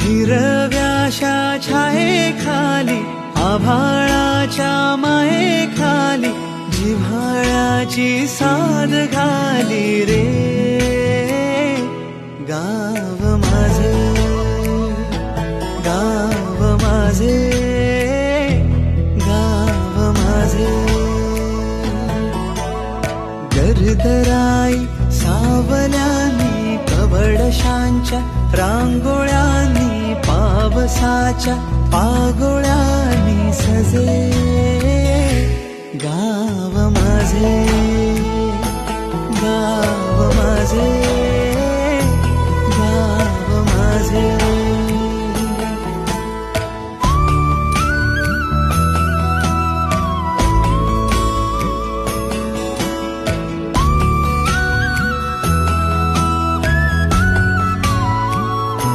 हिरव्याशा छायेखाली आभाळाच्या मायेखाली जिव्हाळ्याची साद घाली रे गाव माझे, गाव माझे, गाव माझे. गर्दराई सावल्यानी कवडशांच्या रांगोळ्यांनी पावसाच्या पागोळ्यांनी सजे गाव माझे, गाव माझे.